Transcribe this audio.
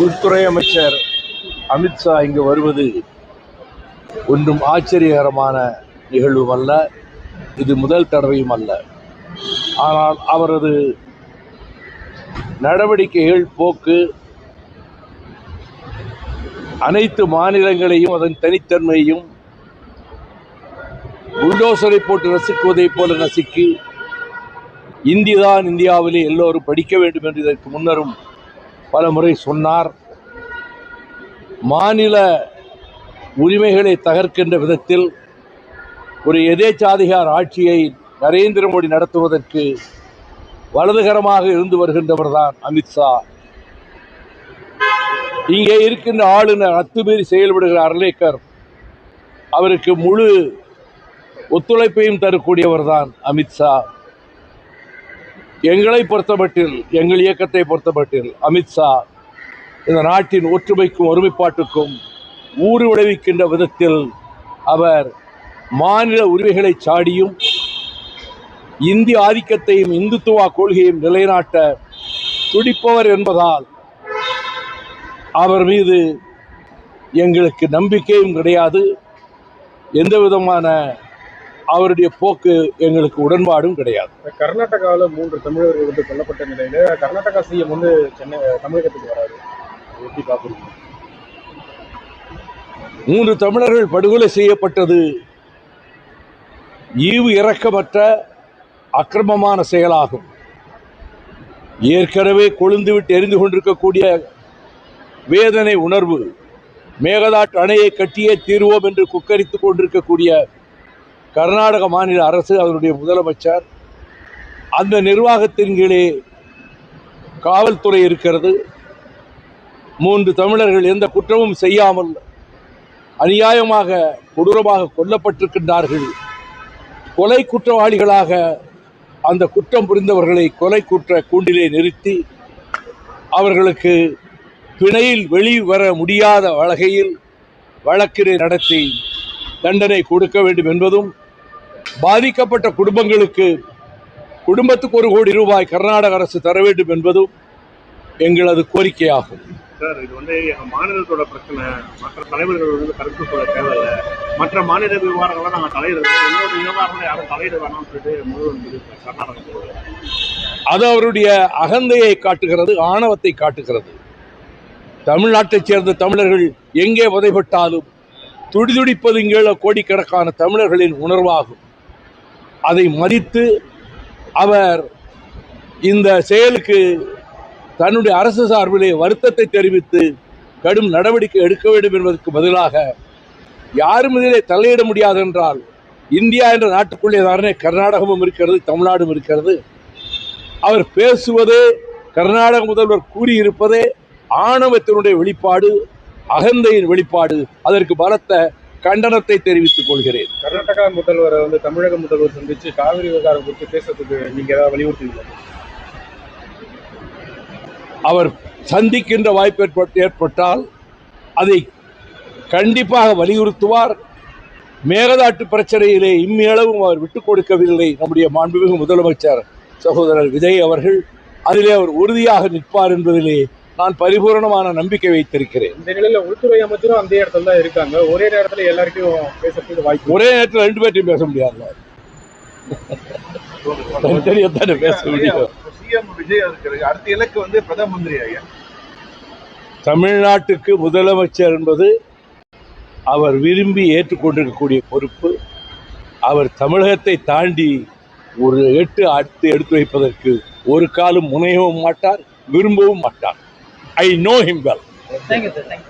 உள்துறை அமைச்சர் அமித்ஷா இங்கு வருவது ஒன்றும் ஆச்சரியகரமான நிகழ்வும் அல்ல, இது முதல் தடவையும் அல்ல. ஆனால் அவரது நடவடிக்கைகள் போக்கு அனைத்து மாநிலங்களையும் அதன் தனித்தன்மையையும் புல்டோசரை போட்டு நசுக்குவதைப் போல நசுக்கி இந்திதான் இந்தியாவிலே எல்லோரும் படிக்க வேண்டும் என்று இதற்கு முன்னரும் பல முறை சொன்னார். மாநில உரிமைகளை தகர்க்கின்ற விதத்தில் ஒரு எதேச்சாதிகார ஆட்சியை நரேந்திர மோடி நடத்துவதற்கு வலதுகரமாக இருந்து வருகின்றவர் தான் அமித்ஷா. இங்கே இருக்கின்ற ஆளுநர் அத்துமீறி செயல்படுகிற அர்லேக்கர், அவருக்கு முழு ஒத்துழைப்பையும் தரக்கூடியவர் தான் அமித்ஷா. எங்களை பொறுத்தமட்டில், எங்கள் இயக்கத்தை பொறுத்தமட்டில் அமித்ஷா இந்த நாட்டின் ஒற்றுமைக்கும் ஒருமைப்பாட்டுக்கும் ஊறு விளைவிக்கின்ற விதத்தில் அவர் மாநில உரிமைகளை சாடியும் இந்திய ஆதிக்கத்தையும் இந்துத்துவ கொள்கையும் நிலைநாட்ட துடிப்பவர் என்பதால் அவர் மீது எங்களுக்கு நம்பிக்கையும் கிடையாது. எந்த விதமான அவருடைய போக்கு எங்களுக்கு உடன்பாடும் கிடையாது. கர்நாடகாவில் 3 தமிழர்கள் கொல்லப்பட்ட நிலையில கர்நாடகா சிஎம் தமிழகத்துக்கு வராது, எப்படி பார்க்குறீங்க? 3 தமிழர்கள் படுகொலை செய்யப்பட்டது ஈவு இரக்கமற்ற அக்கிரமமான செயலாகும். ஏற்கனவே கொழுந்துவிட்டு எரிந்து கொண்டிருக்கக்கூடிய வேதனை உணர்வு, மேகதாட்டு அணையை கட்டியே தீர்வோம் என்று குக்கரித்துக் கொண்டிருக்கக்கூடிய கர்நாடக மாநில அரசு, அதனுடைய முதலமைச்சர், அந்த நிர்வாகத்தின் கீழே காவல்துறை இருக்கிறது. 3 தமிழர்கள் எந்த குற்றமும் செய்யாமல் அநியாயமாக கொடூரமாக கொல்லப்பட்டிருக்கின்றார்கள். கொலை குற்றவாளிகளாக அந்த குற்றம் புரிந்தவர்களை கொலை குற்ற கூண்டிலே நிறுத்தி அவர்களுக்கு பிணையில் வெளிவர முடியாத வகையில் வழக்கினை நடத்தி தண்டனை கொடுக்க வேண்டும் என்பதும், பாதிக்கப்பட்ட குடும்பத்துக்கு 1 கோடி ரூபாய் கர்நாடக அரசு தர வேண்டும் என்பதும் எங்களது கோரிக்கையாகும். சார், இது மாநிலத்தோட பிரச்சனை, மற்ற தலைவர்கள் கருத்து சொல்ல தேவையில்லை, மற்ற மாநில விவகாரங்கள்லாம் நாங்கள் தலையிடுறோம், என்னோட விவகாரங்களை யாரும் தலையிட வேணாம்னு சொல்லிட்டு கர்நாடகத்தோட அது அவருடைய அகந்தையை காட்டுகிறது, ஆணவத்தை காட்டுகிறது. தமிழ்நாட்டைச் சேர்ந்த தமிழர்கள் எங்கே உதைப்பட்டாலும் துடிதுடிப்பது இங்கே கோடிக்கணக்கான தமிழர்களின் உணர்வாகும். அதை மதித்து அவர் இந்த செயலுக்கு தன்னுடைய அரசு சார்பிலே வருத்தத்தை தெரிவித்து கடும் நடவடிக்கை எடுக்க வேண்டும் என்பதற்கு பதிலாக, யாரும் இதிலே தலையிட முடியாது என்றால், இந்தியா என்ற நாட்டுக்குள்ளே தானே கர்நாடகமும் இருக்கிறது, தமிழ்நாடும் இருக்கிறது. அவர் பேசுவதே, கர்நாடக முதல்வர் கூறியிருப்பதே ஆணவத்தினுடைய வெளிப்பாடு, அகந்தையின் வெளிப்பாடு. அதற்கு பலத்த கண்டனத்தை தெரிவித்துக் கொள்கிறேன். கர்நாடகா முதல்வரை தமிழக முதல்வர் சந்திச்சு காவிரி விவகாரம் குறித்து பேசுறதுக்கு நீங்க ஏதாவது வலியுறுத்துவீங்களா? அவர் சந்திக்கின்ற வாய்ப்பு ஏற்பட்டால் அதை கண்டிப்பாக வலியுறுத்துவார். மேகதாட்டு பிரச்சனையிலே இம்மியளவும் அவர் விட்டுக் கொடுக்கவில்லை நம்முடைய மாண்புமிகு முதலமைச்சர் சகோதரர் விஜய் அவர்கள். அதிலே அவர் உறுதியாக நிற்பார் என்பதிலே நான் பரிபூர்ணமான நம்பிக்கை வைத்திருக்கிறேன். இந்த நிலையில் உள்துறை அமைச்சரும் அந்த இடத்துல தான் இருக்காங்க. ஒரே நேரத்தில் எல்லாருக்கும் பேசுறதுக்கு வாய்ப்பு, ஒரே நேரத்தில் 2 பேர்ட்டையும் பேச முடியாது, தனித்தனியாத்தானே பேச முடியும். விஜய் அடுத்த இலக்கு பிரதம மந்திரி ஐயா. தமிழ்நாட்டுக்கு முதலமைச்சர் என்பது அவர் விரும்பி ஏற்றுக்கொண்டிருக்கக்கூடிய பொறுப்பு. அவர் தமிழகத்தை தாண்டி ஒரு அடுத்து எடுத்து வைப்பதற்கு ஒரு காலம் முனையவும் மாட்டார், விரும்பவும் மாட்டார். I know him well. Thank you, sir. Thank you.